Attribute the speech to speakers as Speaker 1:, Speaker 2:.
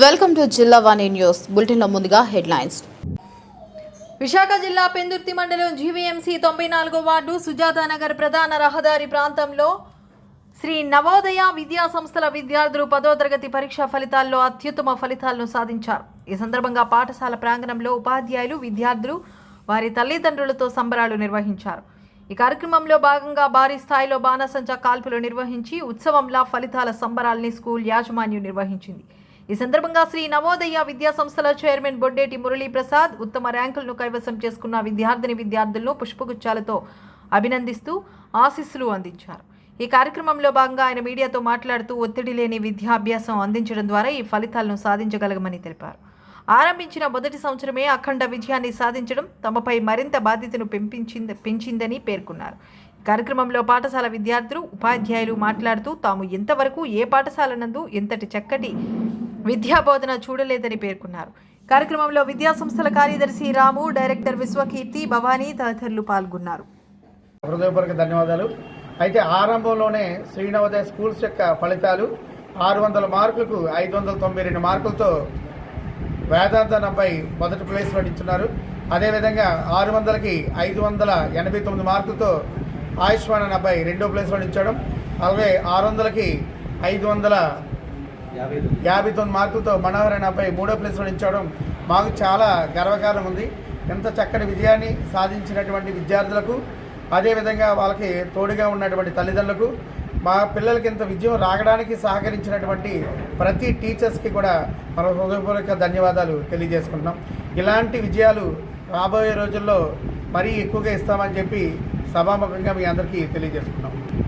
Speaker 1: Welcome to జిల్లా వాణి news bulletin లో ముందుగా హెడ్లైన్స్.
Speaker 2: విశాఖ జిల్లా పెందుర్తి మండలం జీవీఎంసీ 94వ వార్డు సుజాతానగర్ ప్రధాన రహదారి ప్రాంతంలో శ్రీ నవోదయ విద్యా సంస్థల విద్యార్థులు 10వ తరగతి పరీక్షా ఫలితాల్లో అత్యుత్తమ ఫలితాలను సాధించారు. ఈ సందర్భంగా పాఠశాల ప్రాంగణంలో ఉపాధ్యాయులు, విద్యార్థులు వారి తల్లిదండ్రులతో సంబరాలు నిర్వహించారు. ఈ కార్యక్రమంలో భాగంగా భారీ స్థాయిలో బాణసంచా కాల్పులు నిర్వహించి ఉత్సవంలా ఫలితాల సంబరాల్ని స్కూల్ యాజమాన్యం నిర్వహించింది. ఈ సందర్భంగా శ్రీ నవోదయ విద్యా సంస్థల చైర్మన్ బొడ్డేటి మురళీ ప్రసాద్ ఉత్తమ ర్యాంకులను కైవసం చేసుకున్న విద్యార్థులను పుష్పగుచ్చాలతో అభినందిస్తూ ఆశీస్సులు అందించారు. ఈ కార్యక్రమంలో భాగంగా ఆయన మీడియాతో మాట్లాడుతూ ఒత్తిడి లేని విద్యాభ్యాసం అందించడం ద్వారా ఈ ఫలితాలను సాధించగలగమని తెలిపారు. ఆరంభించిన మొదటి సంవత్సరమే అఖండ విజయాన్ని సాధించడం తమపై మరింత బాధ్యతను పెంచిందని పేర్కొన్నారు. కార్యక్రమంలో పాఠశాల విద్యార్థులు, ఉపాధ్యాయులు మాట్లాడుతూ తాము ఎంతవరకు ఏ పాఠశాల నందు ఎంతటి చక్కటి విద్యాబోధన చూడలేదని పేర్కొన్నారు. కార్యక్రమంలో విద్యా సంస్థల కార్యదర్శి రాము, డైరెక్టర్ విశ్వకీర్తి, భవానీ తదితరులు పాల్గొన్నారు.
Speaker 3: హృదయపూర్వక ధన్యవాదాలు. అయితే ఆరంభంలోనే శ్రీ నవోదయ స్కూల్స్ యొక్క ఫలితాలు 600 మార్కులకు 592 మార్కులతో వేదాంత అబ్బాయి మొదటి ప్లేస్లో నిల్చున్నారు. అదేవిధంగా 600కి 589 మార్కులతో ఆయుష్మాన్ అనే అబ్బాయి రెండో ప్లేస్లో నిల్చోవడం, అలాగే 600కి 559 మార్కులతో మనోహర్ అనే అబ్బాయి మూడో ప్లేస్లో నిల్చోవడం మాకు చాలా గర్వకారణం ఉంది. ఎంత చక్కటి విజయాన్ని సాధించినటువంటి విద్యార్థులకు, అదేవిధంగా వాళ్ళకి తోడుగా ఉన్నటువంటి తల్లిదండ్రులకు, మా పిల్లలకి ఇంత విజయం రాగడానికి సహకరించినటువంటి ప్రతి టీచర్స్కి కూడా మన హృదయపూర్వక ధన్యవాదాలు తెలియజేసుకుంటున్నాం. ఇలాంటి విజయాలు రాబోయే రోజుల్లో మరీ ఎక్కువగా ఇస్తామని చెప్పి సభాముఖంగా మీ అందరికీ తెలియజేసుకుంటున్నాం.